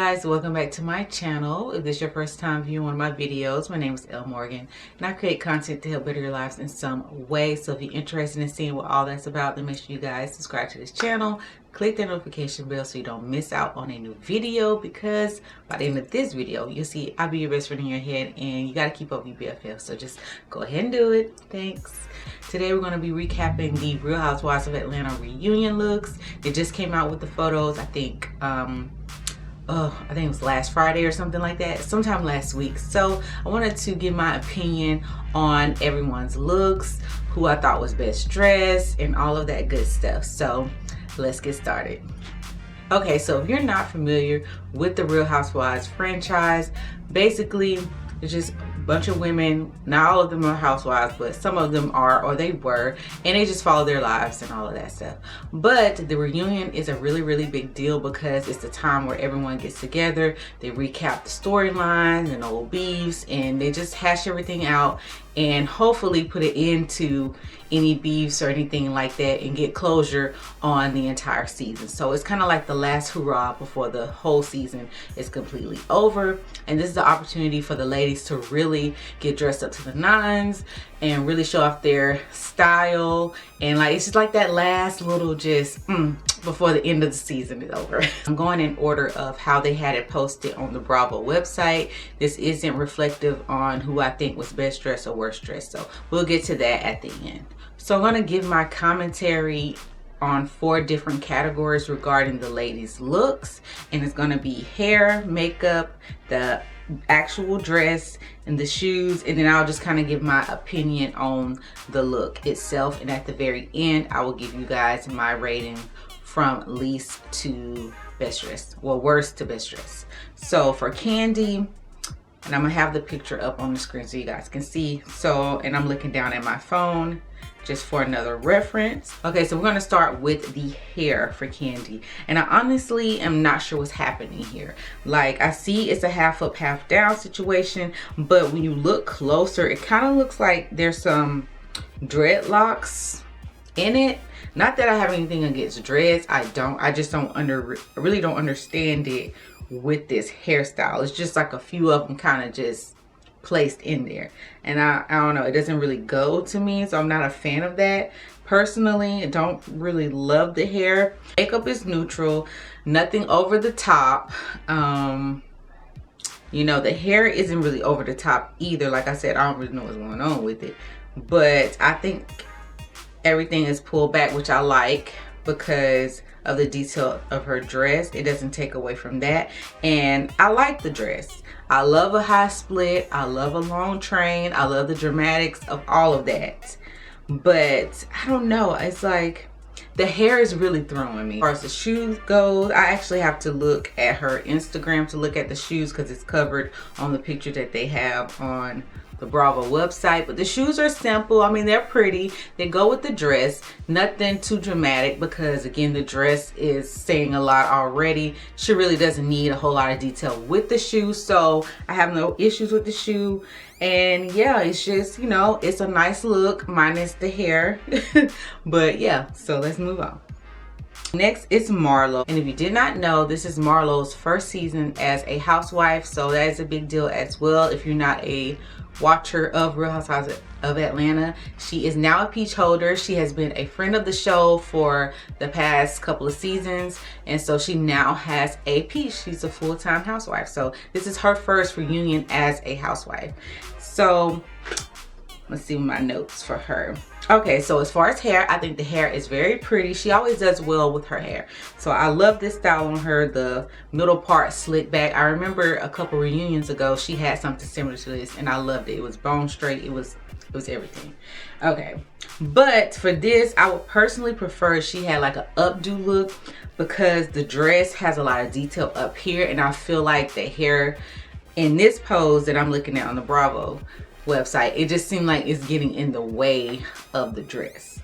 guys, welcome back to my channel. If this is your first time viewing one of my videos, my name is Elle Morgan and I create content to help better your lives in some way. So if you're interested in seeing what all that's about, then make sure you guys subscribe to this channel, click the notification bell so you don't miss out on a new video, because by the end of this video you'll see I'll be your best friend in your head and you got to keep up with your BFFs. So just go ahead and do it. Thanks. Today we're going to be recapping the Real Housewives of Atlanta reunion looks. They just came out with the photos, I think it was last Friday or something like that, sometime last week. So I wanted to give my opinion on everyone's looks, who I thought was best dressed, and all of that good stuff. So let's get started. Okay, so if you're not familiar with the Real Housewives franchise, basically it's just a bunch of women. Not all of them are housewives, but some of them are, or they were, and they just follow their lives and all of that stuff. But the reunion is a really big deal because it's the time where everyone gets together. They recap the storylines and old beefs, and they just hash everything out and hopefully put an end to any beefs or anything like that and get closure on the entire season. So it's kind of like the last hurrah before the whole season is completely over. And this is the opportunity for the ladies to really get dressed up to the nines and really show off their style. And like, it's just like that last little just before the end of the season is over. I'm going in order of how they had it posted on the Bravo website. This isn't reflective on who I think was best dressed or worst dressed, so we'll get to that at the end. So I'm going to give my commentary on 4 different categories regarding the ladies' looks, and it's going to be hair, makeup, the actual dress, and the shoes, and then I'll just kind of give my opinion on the look itself, and at the very end I will give you guys my rating from least to best dressed, well, worst to best dressed. So for Kandi, and I'm gonna have the picture up on the screen so you guys can see. So, and I'm looking down at my phone just for another reference. Okay, so we're gonna start with the hair for Kandi. And I honestly am not sure what's happening here. Like, I see it's a half up, half down situation, but when you look closer, it kind of looks like there's some dreadlocks in it. Not that I have anything against dreads, I just really don't understand it with this hairstyle. It's just like a few of them kind of just placed in there, and I don't know, it doesn't really go to me, so I'm not a fan of that personally. I don't really love the hair. Makeup is neutral, nothing over the top. You know, the hair isn't really over the top either. Like I said, I don't really know what's going on with it, but I think everything is pulled back, which I like because of the detail of her dress. It doesn't take away from that, and I like the dress. I love a high split, I love a long train, I love the dramatics of all of that, but I don't know, it's like the hair is really throwing me. As far as the shoes goes, I actually have to look at her Instagram to look at the shoes because it's covered on the picture that they have on the Bravo website. But the shoes are simple. I mean, they're pretty. They go with the dress. Nothing too dramatic because, again, the dress is saying a lot already. She really doesn't need a whole lot of detail with the shoes. So I have no issues with the shoe. And yeah, it's just, you know, it's a nice look minus the hair. But yeah, so let's move on. Next is Marlo, and if you did not know, this is Marlo's first season as a housewife, so that is a big deal as well. If you're not a watcher of Real Housewives of Atlanta, she is now a peach holder. She has been a friend of the show for the past couple of seasons, and so she now has a peach. She's a full-time housewife, so this is her first reunion as a housewife. So let's see my notes for her. Okay, so as far as hair, I think the hair is very pretty. She always does well with her hair. So I love this style on her, the middle part slick back. I remember a couple reunions ago, she had something similar to this and I loved it. It was bone straight, it was everything. Okay, but for this, I would personally prefer she had like an updo look because the dress has a lot of detail up here, and I feel like the hair in this pose that I'm looking at on the Bravo website, it just seemed like it's getting in the way of the dress.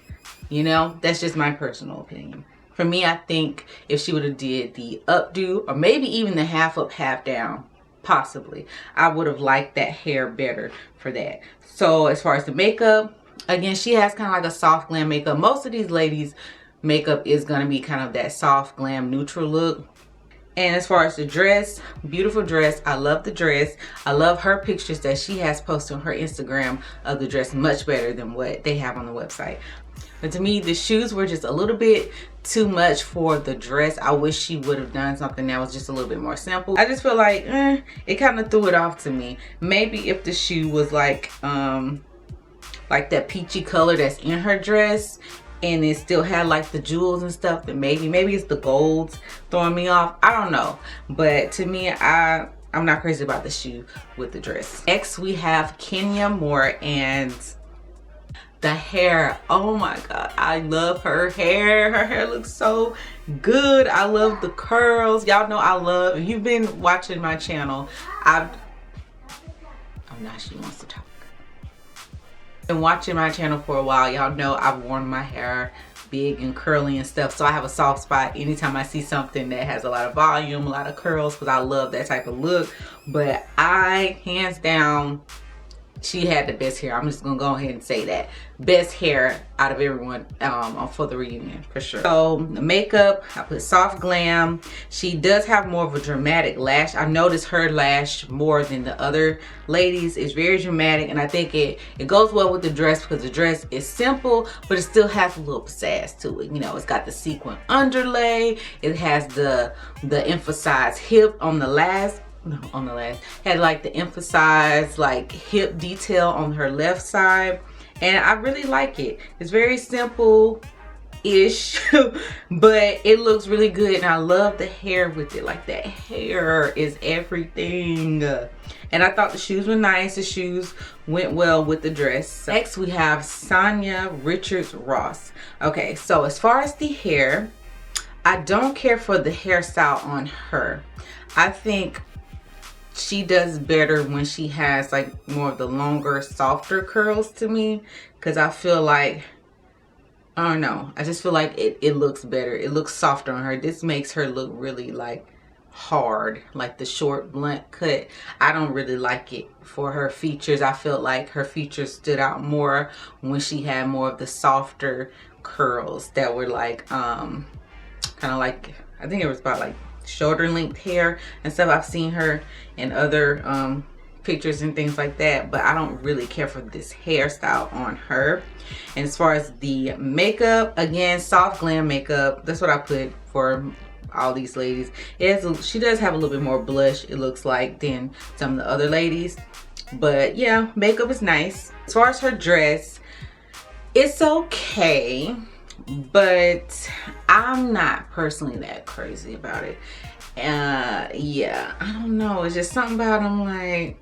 You know, that's just my personal opinion. For me, I think if she would have did the updo, or maybe even the half up, half down, possibly, I would have liked that hair better for that. So as far as the makeup, again, she has kind of like a soft glam makeup. Most of these ladies makeup is going to be kind of that soft glam neutral look. And as far as the dress, beautiful dress. I love the dress. I love her pictures that she has posted on her Instagram of the dress, much better than what they have on the website. But to me, the shoes were just a little bit too much for the dress. I wish she would have done something that was just a little bit more simple. I just feel like it kind of threw it off to me. Maybe if the shoe was like that peachy color that's in her dress, and it still had like the jewels and stuff, then maybe it's the golds throwing me off. I don't know. But to me, I'm not crazy about the shoe with the dress. Next, we have Kenya Moore, and the hair. Oh my god, I love her hair. Her hair looks so good. I love the curls. Y'all know I love, if you've been watching my channel, oh now she wants to talk. Been watching my channel for a while. Y'all know I've worn my hair big and curly and stuff, so I have a soft spot anytime I see something that has a lot of volume, a lot of curls, because I love that type of look. But hands down, she had the best hair. I'm just gonna go ahead and say that. Best hair out of everyone for the reunion, for sure. So the makeup, I put soft glam. She does have more of a dramatic lash. I noticed her lash more than the other ladies. It's very dramatic, and I think it goes well with the dress, because the dress is simple, but it still has a little pizzazz to it. You know, it's got the sequin underlay. It has the emphasized hip on the last. Had like the emphasized like hip detail on her left side, and I really like it. It's very simple ish but it looks really good, and I love the hair with it. Like, that hair is everything. And I thought the shoes were nice. The shoes went well with the dress. Next, we have Sonya Richards Ross. Okay, so as far as the hair, I don't care for the hairstyle on her. I think she does better when she has like more of the longer, softer curls to me, because I feel like, I don't know, I just feel like it looks better. It looks softer on her. This makes her look really like hard, like the short blunt cut. I don't really like it for her features. I felt like her features stood out more when she had more of the softer curls that were like kind of like, I think it was about like shoulder length hair and stuff. I've seen her in other pictures and things like that, but I don't really care for this hairstyle on her. And as far as the makeup, again, soft glam makeup. That's what I put for all these ladies. She does have a little bit more blush, it looks like, than some of the other ladies. But yeah, makeup is nice. As far as her dress, it's okay, but I'm not personally that crazy about it. Yeah, I don't know, it's just something about them, like,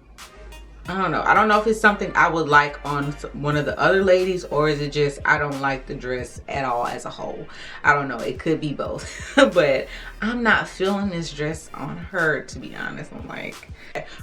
I don't know. I don't know if it's something I would like on one of the other ladies, or is it just I don't like the dress at all as a whole. I don't know. It could be both. But I'm not feeling this dress on her, to be honest. I'm like,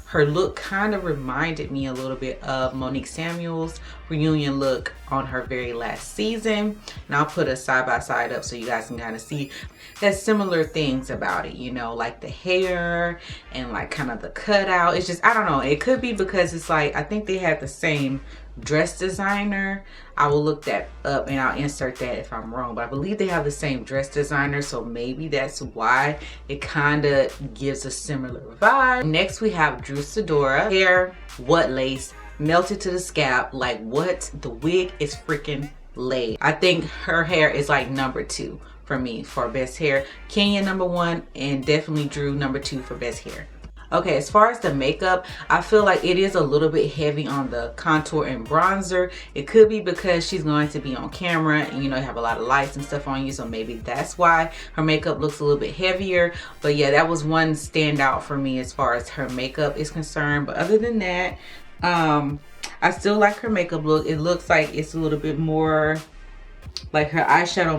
her look kind of reminded me a little bit of Monique Samuel's reunion look on her very last season. And I'll put a side by side up so you guys can kind of see. There's similar things about it, you know, like the hair and like kind of the cutout. It's just, I don't know. It could be because it's like, I think they had the same dress designer. I will look that up and I'll insert that if I'm wrong, but I believe they have the same dress designer, so maybe that's why it kind of gives a similar vibe. Next, we have Drew Sidora. Hair, what lace, melted to the scalp. Like, what? The wig is freaking laid. I think her hair is like #2 for me for best hair. Kenya #1, and definitely Drew #2 for best hair. Okay, as far as the makeup, I feel like it is a little bit heavy on the contour and bronzer. It could be because she's going to be on camera and, you know, you have a lot of lights and stuff on you, so maybe that's why her makeup looks a little bit heavier. But yeah, that was one standout for me as far as her makeup is concerned. But other than that, I still like her makeup look. It looks like it's a little bit more like her eyeshadow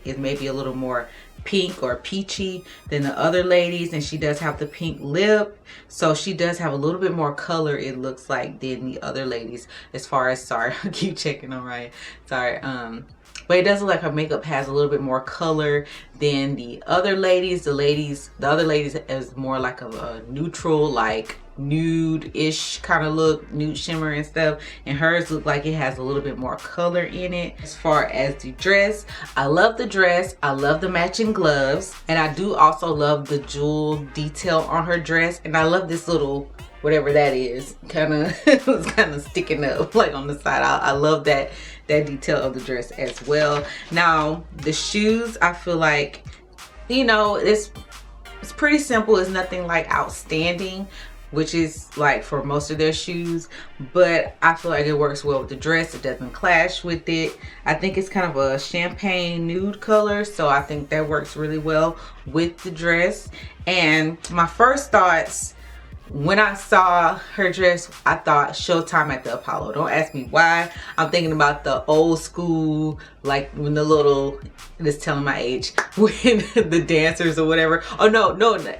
is maybe a little more pink or peachy than the other ladies, and she does have the pink lip, so she does have a little bit more color, it looks like, than the other ladies. As far as, sorry, I keep checking on right, sorry, but it does look like her makeup has a little bit more color than the other ladies. The other ladies is more like a neutral, like nude-ish kind of look, nude shimmer and stuff, and hers look like it has a little bit more color in it. As far as the dress, I love the dress, I love the matching gloves, and I do also love the jewel detail on her dress, and I love this little whatever that is, kind of sticking up like on the side. I love that detail of the dress as well. Now the shoes, I feel like, you know, it's pretty simple. It's nothing like outstanding, which is like for most of their shoes, but I feel like it works well with the dress. It doesn't clash with it. I think it's kind of a champagne nude color, so I think that works really well with the dress. And my first thoughts when I saw her dress, I thought Showtime at the Apollo. Don't ask me why. I'm thinking about the old school, like when the little, it's telling my age, when the dancers or whatever. Oh no,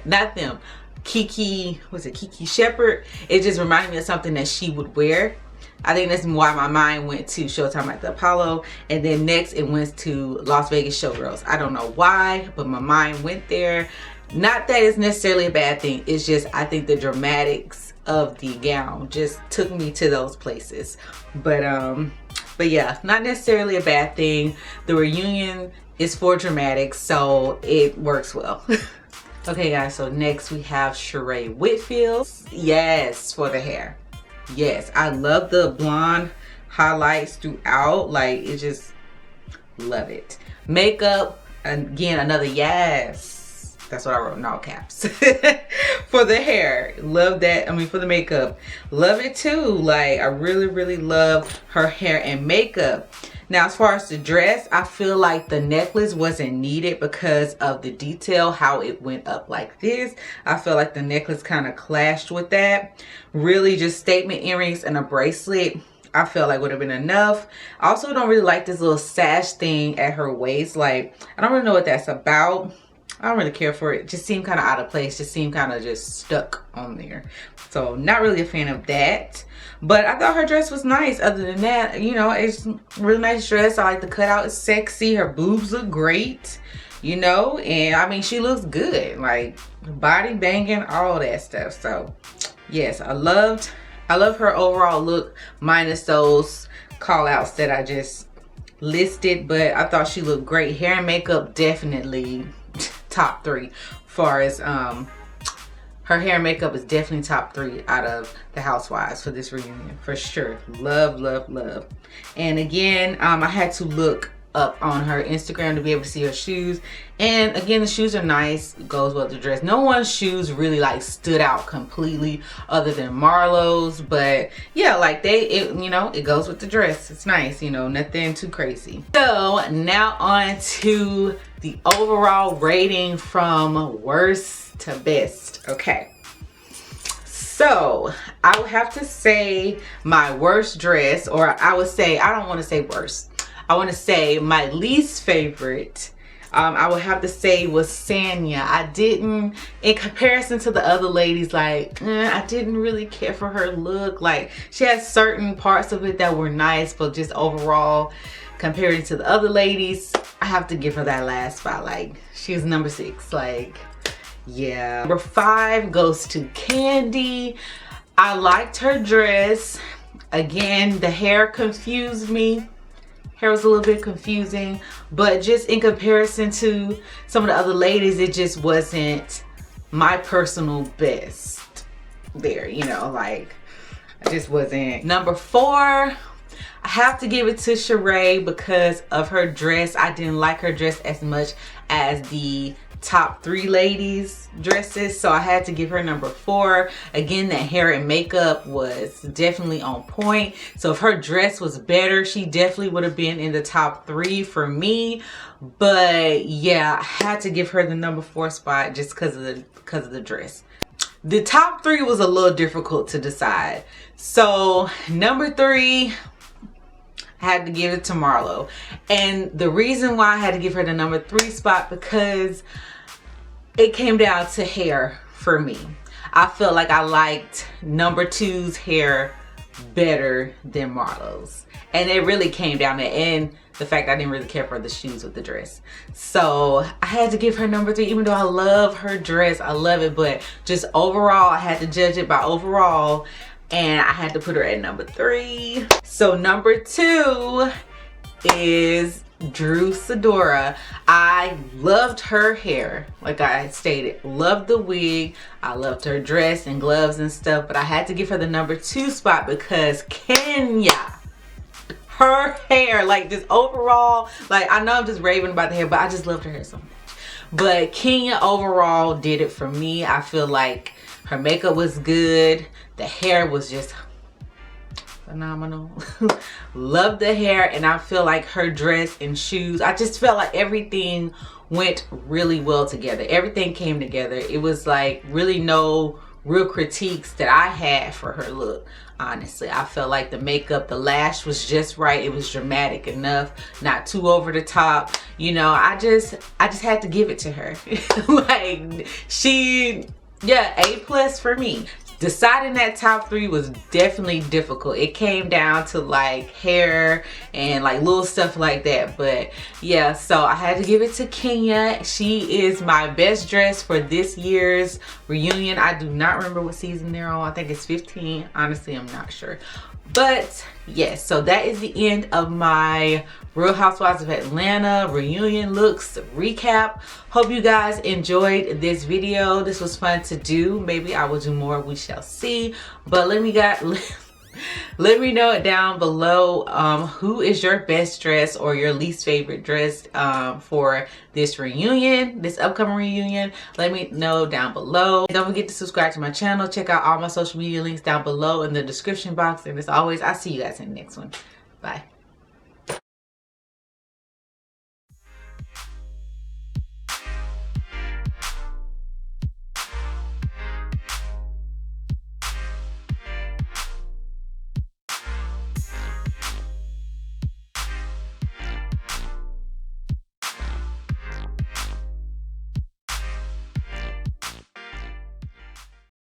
not them. Kiki, was it Kiki Shepherd? It just reminded me of something that she would wear. I think that's why my mind went to Showtime at the Apollo, and then next it went to Las Vegas Showgirls. I don't know why, but my mind went there. Not that it's necessarily a bad thing, it's just I think the dramatics of the gown just took me to those places. But yeah, not necessarily a bad thing. The reunion is for dramatics, so it works well. Okay guys, so next we have Sheree Whitfield. Yes, for the hair. Yes, I love the blonde highlights throughout. Like, it just, love it. Makeup, again, another yes. That's what I wrote in all caps. For the hair, love that. I mean, for the makeup, love it too. Like, I really love her hair and makeup. Now, as far as the dress, I feel like the necklace wasn't needed because of the detail, how it went up like this. I feel like the necklace kind of clashed with that. Really, just statement earrings and a bracelet, I feel like would have been enough. I also don't really like this little sash thing at her waist. Like, I don't really know what that's about. I don't really care for it. Just seemed kind of out of place. Just seemed kind of just stuck on there. So not really a fan of that. But I thought her dress was nice. Other than that, you know, it's a really nice dress. I like the cutout. It's sexy. Her boobs look great, you know. And I mean, she looks good. Like, body banging, all that stuff. So yes, I love her overall look, minus those call outs that I just listed. But I thought she looked great. Hair and makeup, definitely top 3. Far as her hair and makeup is definitely top 3 out of the housewives for this reunion, for sure. Love. And again, I had to look up on her Instagram to be able to see her shoes, and again, the shoes are nice. It goes well with the dress. No one's shoes really like stood out completely other than Marlo's, but yeah, like you know, it goes with the dress. It's nice, you know, nothing too crazy. So now on to the overall rating from worst to best. Okay, so I would have to say my worst dress, or I would say, I don't want to say worst, I want to say my least favorite, I would have to say was Sonya. I didn't, in comparison to the other ladies, like, I didn't really care for her look. Like, she had certain parts of it that were nice, but just overall, compared to the other ladies, I have to give her that last spot. Like, she's number 6. Like, yeah. Number 5 goes to Candy. I liked her dress. Again, the hair confused me. Hair was a little bit confusing, but just in comparison to some of the other ladies, it just wasn't my personal best there, you know, like, I just wasn't. Number 4, I have to give it to Sheree because of her dress. I didn't like her dress as much as the top 3 ladies dresses, so I had to give her number 4. Again, that hair and makeup was definitely on point, so if her dress was better, she definitely would have been in the top 3 for me. But yeah, I had to give her the number 4 spot just because of the dress. The top 3 was a little difficult to decide, so number 3, I had to give it to Marlo. And the reason why I had to give her the number 3 spot, because it came down to hair for me. I felt like I liked number 2's hair better than Marlo's. And it really came down to, and the fact I didn't really care for the shoes with the dress. So I had to give her number 3, even though I love her dress. I love it, but just overall, I had to judge it by overall, and I had to put her at number 3. So number 2 is Drew Sidora. I loved her hair, like I stated, loved the wig, I loved her dress and gloves and stuff, but I had to give her the number 2 spot because Kenya, her hair, like just overall, like I know I'm just raving about the hair, but I just loved her hair so much. But Kenya overall did it for me. I feel like her makeup was good, the hair was just phenomenal. Love the hair, and I feel like her dress and shoes, I just felt like everything went really well together. Everything came together. It was like really no real critiques that I had for her look. Honestly, I felt like the makeup, the lash was just right. It was dramatic enough, not too over the top. You know, I just had to give it to her. Like yeah, A+ for me. Deciding that top 3 was definitely difficult. It came down to like hair and like little stuff like that. But yeah, so I had to give it to Kenya. She is my best dress for this year's reunion. I do not remember what season they're on. I think it's 15. Honestly, I'm not sure. But yes, so that is the end of my Real Housewives of Atlanta reunion looks recap. Hope you guys enjoyed this video. This was fun to do. Maybe I will do more, we shall see. But let me know it down below, who is your best dress or your least favorite dress for this reunion, this upcoming reunion. Let me know down below. Don't forget to subscribe to my channel. Check out all my social media links down below in the description box. And as always, I'll see you guys in the next one. Bye.